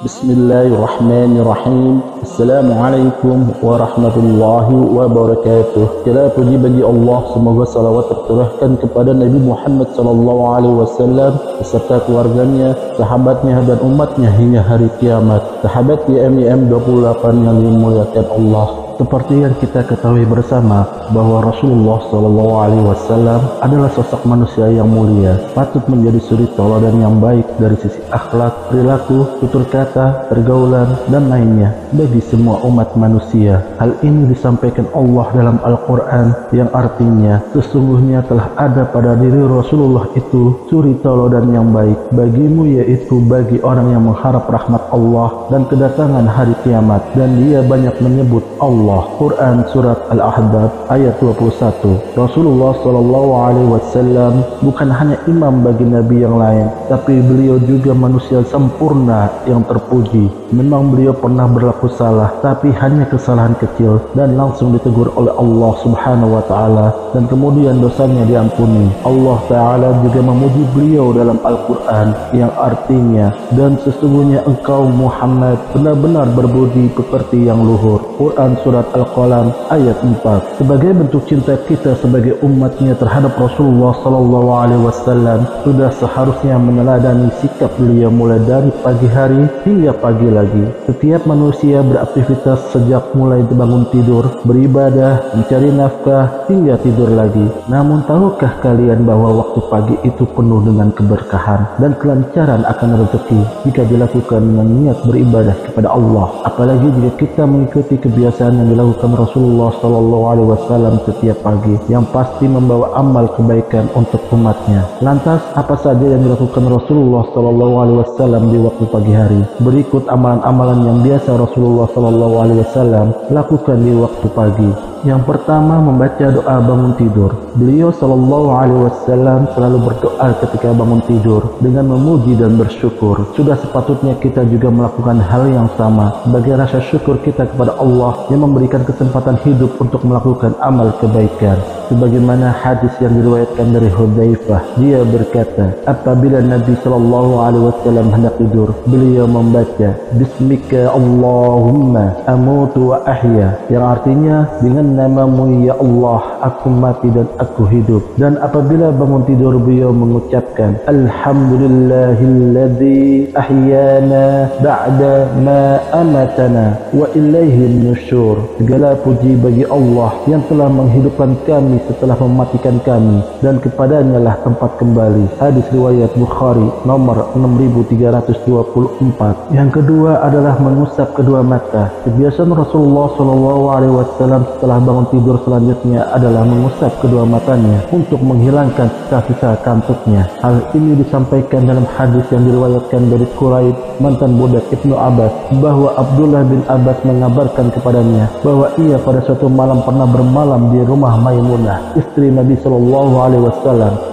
Bismillahirrahmanirrahim. Assalamualaikum warahmatullahi wabarakatuh. Segala puji bagi Allah, semoga salawat tercurahkan kepada Nabi Muhammad SAW beserta keluarganya, sahabatnya dan umatnya hingga hari kiamat. Sahabat YMYM 28 yang dimuliakan Allah. Seperti yang kita ketahui bersama bahwa Rasulullah SAW adalah sosok manusia yang mulia, patut menjadi suri tauladan yang baik dari sisi akhlak, perilaku, tutur kata, pergaulan, dan lainnya bagi semua umat manusia. Hal ini disampaikan Allah dalam Al-Quran yang artinya sesungguhnya telah ada pada diri Rasulullah itu suri tauladan yang baik bagimu, yaitu bagi orang yang mengharap rahmat Allah dan kedatangan hari kiamat, dan dia banyak menyebut Allah. Quran Surat Al-Ahzab ayat 21. Rasulullah SAW bukan hanya imam bagi nabi yang lain, tapi beliau juga manusia sempurna yang terpuji. Memang beliau pernah berlaku salah, tapi hanya kesalahan kecil dan langsung ditegur oleh Allah Subhanahu wa Ta'ala, dan kemudian dosanya diampuni. Allah Ta'ala juga memuji beliau dalam Al-Quran yang artinya, dan sesungguhnya engkau Muhammad benar-benar berbudi pekerti yang luhur. Quran Surat Al-Qalam ayat 4. Sebagai bentuk cinta kita sebagai umatnya terhadap Rasulullah SAW, sudah seharusnya meneladani sikap beliau mulai dari pagi hari hingga pagi lagi. Setiap manusia beraktivitas sejak mulai bangun tidur, beribadah, mencari nafkah, hingga tidur lagi. Namun tahukah kalian bahwa waktu pagi itu penuh dengan keberkahan dan kelancaran akan rezeki jika dilakukan dengan niat beribadah kepada Allah. Apalagi jika kita mengikuti kebiasaan yang dilakukan Rasulullah SAW setiap pagi, yang pasti membawa amal kebaikan untuk umatnya. Lantas apa saja yang dilakukan Rasulullah SAW di waktu pagi hari? Berikut amalan-amalan yang biasa Rasulullah SAW lakukan di waktu pagi. Yang pertama, membaca doa bangun tidur. Beliau SAW selalu berdoa ketika bangun tidur dengan memuji dan bersyukur. Sudah sepatutnya kita juga melakukan hal yang sama sebagai rasa syukur kita kepada Allah yang memberikan kesempatan hidup untuk melakukan amal kebaikan. Sebagaimana hadis yang diriwayatkan dari Hudzaifah, dia berkata, apabila Nabi SAW hendak tidur, beliau membaca Bismika Allahumma amutu wa ahya, yang artinya dengan namamu ya Allah aku mati dan aku hidup. Dan apabila bangun tidur, beliau mengucapkan Alhamdulillahilladzi ahyana ba'da ma amatana wa ilaihin nusyur. Segala puji bagi Allah yang telah menghidupkan kami setelah mematikan kami, dan kepadanya lah tempat kembali. Hadis riwayat Bukhari nomor 6324. Yang kedua adalah mengusap kedua mata. Kebiasaan Rasulullah SAW setelah bangun tidur selanjutnya adalah mengusap kedua matanya untuk menghilangkan sisa-sisa kantuknya. Hal ini disampaikan dalam hadis yang diriwayatkan dari Quraib, mantan budak Ibnu Abbas, bahwa Abdullah bin Abbas mengabarkan kepadanya bahwa ia pada suatu malam pernah bermalam di rumah Maimunah, istri Nabi SAW,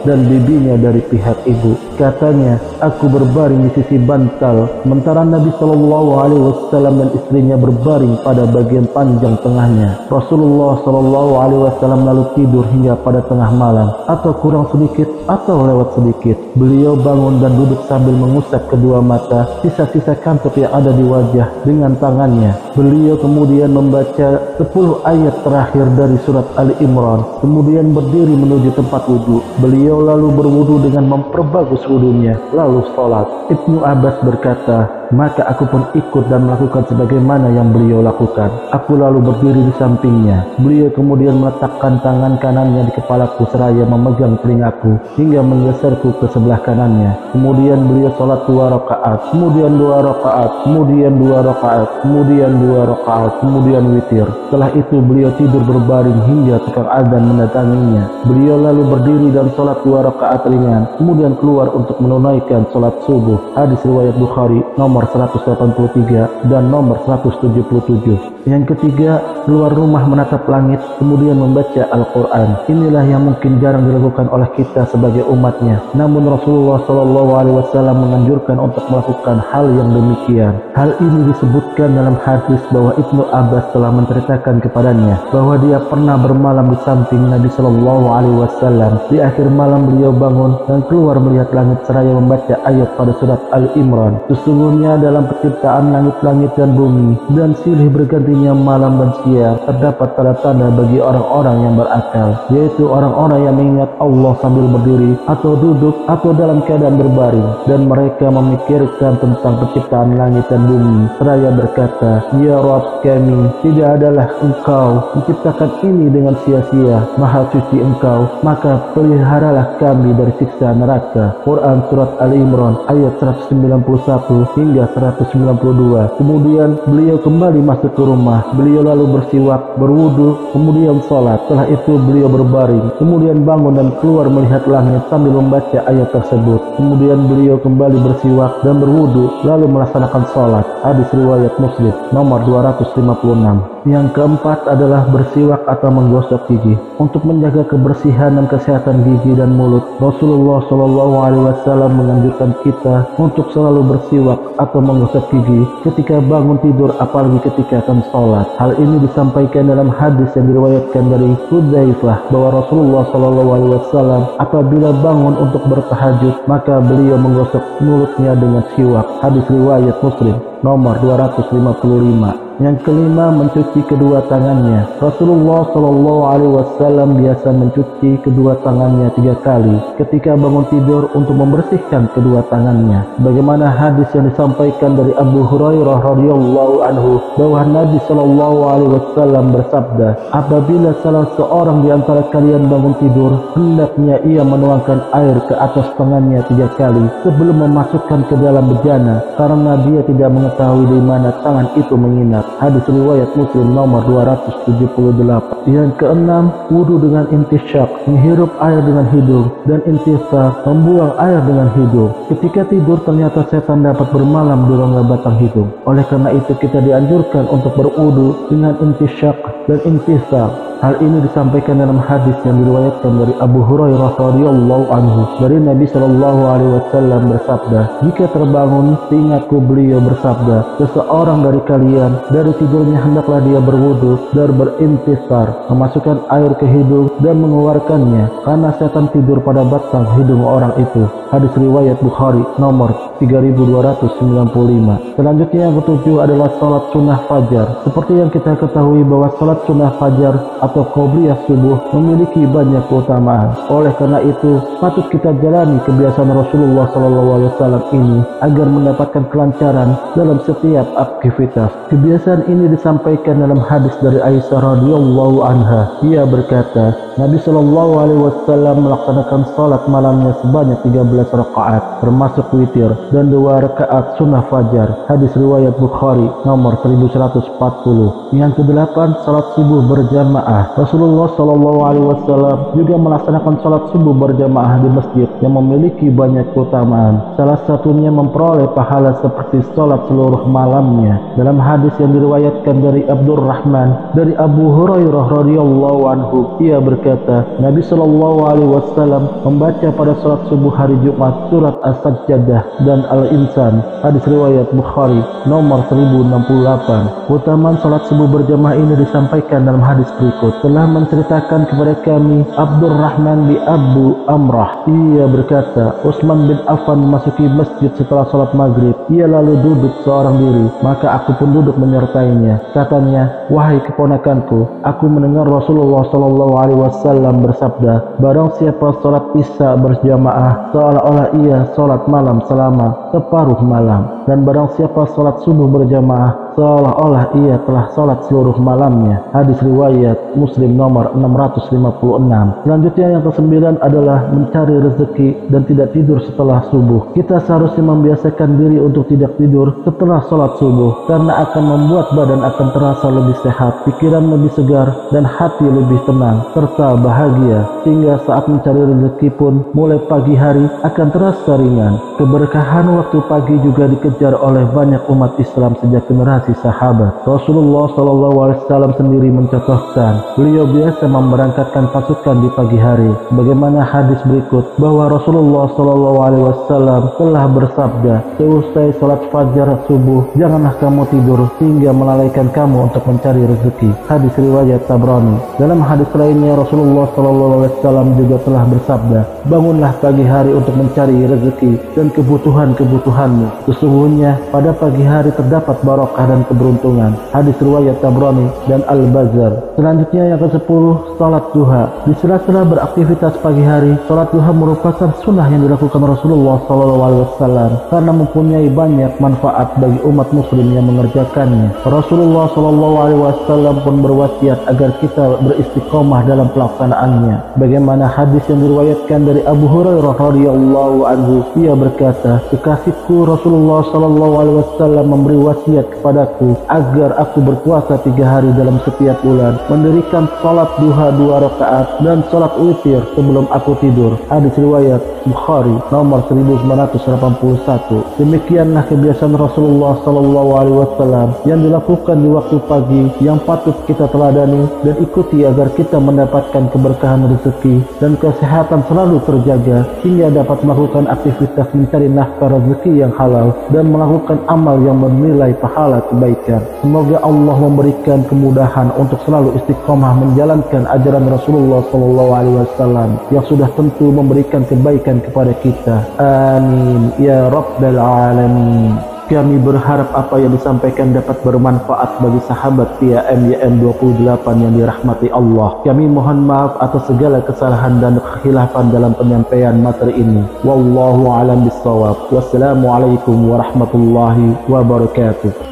dan bibinya dari pihak ibu. Katanya, aku berbaring di sisi bantal, sementara Nabi SAW dan istrinya berbaring pada bagian panjang tengahnya. Rasulullah SAW lalu tidur hingga pada tengah malam, atau kurang sedikit atau lewat sedikit. Beliau bangun dan duduk sambil mengusap kedua mata sisa-sisa kantuk yang ada di wajah dengan tangannya. Beliau kemudian membaca 10 ayat terakhir dari surat Ali Imran, kemudian berdiri menuju tempat wudhu. Beliau lalu berwudhu dengan memperbagus wudhunya, lalu sholat. Ibnu Abbas berkata, maka aku pun ikut dan melakukan sebagaimana yang beliau lakukan. Aku lalu berdiri di sampingnya. Beliau kemudian meletakkan tangan kanannya di kepalaku seraya memegang telingaku hingga menggeserku ke sebelah kanannya. Kemudian beliau sholat 2 rakaat, kemudian 2 rakaat, kemudian 2 rakaat, kemudian 2 rakaat, kemudian witir. Setelah itu beliau tidur berbaring hingga tukang azan mendatanginya. Beliau lalu berdiri dan sholat 2 rakaat ringan, kemudian keluar untuk menunaikan sholat subuh. Hadis riwayat Bukhari nomor 183 dan nomor 177. Yang ketiga, keluar rumah menatap langit, kemudian membaca Al-Quran. Inilah yang mungkin jarang dilakukan oleh kita sebagai umatnya. Namun Rasulullah SAW menganjurkan untuk melakukan hal yang demikian. Hal ini disebutkan dalam hadis bahwa Ibnu Abbas telah menceritakan kepadanya bahwa dia pernah bermalam di samping Nabi Shallallahu Alaihi Wasallam. Di akhir malam beliau bangun dan keluar melihat langit seraya membaca ayat pada surat Al-Imran. Sesungguhnya dalam penciptaan langit-langit dan bumi dan silih bergantinya malam dan siang terdapat tanda-tanda bagi orang-orang yang berakal, yaitu orang-orang yang mengingat Allah sambil berdiri atau duduk atau dalam keadaan berbaring, dan mereka memikirkan tentang penciptaan langit dan bumi seraya berkata, Ya Rabb kami, tidak adalah Engkau menciptakan ini dengan sia-sia. Maha suci Engkau, maka peliharalah kami dari siksa neraka. Quran surat Al-Imran ayat 191 hingga 192. Kemudian beliau kembali masuk ke rumah. Beliau lalu bersiwak, berwudu, kemudian sholat. Setelah itu beliau berbaring, kemudian bangun dan keluar melihat langit sambil membaca ayat tersebut. Kemudian beliau kembali bersiwak dan berwudu, lalu melaksanakan sholat. Hadis riwayat Muslim nomor 256. Yang keempat adalah bersiwak atau menggosok gigi. Untuk menjaga kebersihan dan kesehatan gigi dan mulut, Rasulullah Shallallahu Alaihi Wasallam menganjurkan kita untuk selalu bersiwak atau menggosok gigi ketika bangun tidur, apalagi ketika akan sholat. Hal ini disampaikan dalam hadis yang diriwayatkan dari Hudzaifah bahwa Rasulullah Shallallahu Alaihi Wasallam apabila bangun untuk bertahajud, maka beliau menggosok mulutnya dengan siwak. Hadis riwayat Muslim nomor 255. Yang kelima, mencuci kedua tangannya. Rasulullah Shallallahu Alaihi Wasallam biasa mencuci kedua tangannya 3 kali ketika bangun tidur untuk membersihkan kedua tangannya. Bagaimana hadis yang disampaikan dari Abu Hurairah radhiyallahu anhu bahwa Nabi Shallallahu Alaihi Wasallam bersabda, apabila salah seorang di antara kalian bangun tidur, hendaknya ia menuangkan air ke atas tangannya 3 kali sebelum memasukkan ke dalam bejana, karena dia tidak mengetahui di mana tangan itu menginap. Hadis riwayat Muslim nomor 278. Yang keenam, wudu dengan intisyak, menghirup air dengan hidung, dan intisar, membuang air dengan hidung. Ketika tidur ternyata setan dapat bermalam di rongga batang hidung. Oleh karena itu kita dianjurkan untuk berwudu dengan intisyak dan intisar. Hal ini disampaikan dalam hadis yang diriwayatkan dari Abu Hurairah radhiyallahu anhu dari Nabi Shallallahu Alaihi Wasallam bersabda, jika terbangun seingatku beliau bersabda, seseorang dari kalian dari tidurnya hendaklah dia berwudu dan berintisar, memasukkan air ke hidung dan mengeluarkannya, karena setan tidur pada batang hidung orang itu. Hadis riwayat Bukhari nomor 3295. Selanjutnya yang ketujuh adalah salat sunnah fajar. Seperti yang kita ketahui bahwa salat sunnah fajar atau qobliyah subuh memiliki banyak keutamaan. Oleh karena itu, patut kita jalani kebiasaan Rasulullah SAW ini agar mendapatkan kelancaran dalam setiap aktivitas. Kebiasaan ini disampaikan dalam hadis dari Aisyah radhiyallahu anha. Ia berkata, Nabi Shallallahu Alaihi Wasallam melaksanakan salat malamnya sebanyak 13 rakaat, termasuk witir, dan 2 rakaat sunnah fajar. Hadis riwayat Bukhari nomor 1140. Yang kedelapan, salat subuh berjamaah. Rasulullah Shallallahu Alaihi Wasallam juga melaksanakan salat subuh berjamaah di masjid yang memiliki banyak keutamaan. Salah satunya memperoleh pahala seperti salat seluruh malamnya. Dalam hadis yang diriwayatkan dari Abdurrahman dari Abu Hurairah radhiyallahu anhu, ia berkata, Nabi Shallallahu Alaihi Wasallam membaca pada salat subuh hari Jumat surat As-Sajdah dan Al-Insan. Hadis riwayat Bukhari nomor 1068. Keutamaan salat subuh berjamaah ini disampaikan dalam hadis berikut. Telah menceritakan kepada kami Abdurrahman bin Abu Amrah. Ia berkata, Utsman bin Affan memasuki masjid setelah salat maghrib. Ia lalu duduk seorang diri, maka aku pun duduk menyertainya. Katanya, wahai keponakanku, aku mendengar Rasulullah Shallallahu Alaihi Wasallam bersabda, barang siapa salat isya berjamaah, seolah-olah ia salat malam selama separuh malam, dan barang siapa salat subuh berjamaah, seolah-olah ia telah salat seluruh malamnya. Hadis riwayat Muslim nomor 656. Selanjutnya yang kesembilan adalah mencari rezeki dan tidak tidur setelah subuh. Kita seharusnya membiasakan diri untuk tidak tidur setelah salat subuh, karena akan membuat badan akan terasa lebih sehat, pikiran lebih segar, dan hati lebih tenang serta bahagia, sehingga saat mencari rezeki pun mulai pagi hari akan terasa ringan. Keberkahan waktu pagi juga dikejar oleh banyak umat Islam sejak generasi hati sahabat. Rasulullah SAW sendiri mencontohkan, beliau biasa memberangkatkan pasukan di pagi hari. Bagaimana hadis berikut bahwa Rasulullah SAW telah bersabda, seusai salat fajar subuh, janganlah kamu tidur hingga melalaikan kamu untuk mencari rezeki. Hadis riwayat Tabrani. Dalam hadis lainnya Rasulullah SAW juga telah bersabda, bangunlah pagi hari untuk mencari rezeki dan kebutuhan-kebutuhanmu. Sesungguhnya pada pagi hari terdapat barokah dan keberuntungan. Hadis riwayat Tabrani dan Al-Bazzar. Selanjutnya yang ke-10, salat duha. Di sela-sela beraktivitas pagi hari, salat duha merupakan sunnah yang dilakukan Rasulullah SAW karena mempunyai banyak manfaat bagi umat muslim yang mengerjakannya. Rasulullah SAW pun berwasiat agar kita beristiqomah dalam pelaksanaannya. Bagaimana hadis yang diriwayatkan dari Abu Hurairah radhiyallahu anhu, ia berkata, kekasihku Rasulullah SAW memberi wasiat kepadaku agar aku berpuasa 3 hari dalam setiap bulan, mendirikan salat duha 2 rakaat dan salat witir sebelum aku tidur. Hadis riwayat Bukhari nomor 1981. Demikianlah kebiasaan Rasulullah SAW yang dilakukan di waktu pagi yang patut kita teladani dan ikuti agar kita mendapatkan keberkahan rezeki dan kesehatan selalu terjaga hingga dapat melakukan aktivitas mencari nafkah rezeki yang halal dan melakukan amal yang bernilai pahala kebaikan. Semoga Allah memberikan kemudahan untuk selalu istiqomah menjalankan ajaran Rasulullah SAW yang sudah tentu memberikan kebaikan kepada kita. Amin ya rabbal alamin. Kami berharap apa yang disampaikan dapat bermanfaat bagi sahabat PAM 28 yang dirahmati Allah. Kami mohon maaf atas segala kesalahan dan kekhilafan dalam penyampaian materi ini. Wallahu a'lam bishawab. Wassalamualaikum warahmatullahi wabarakatuh.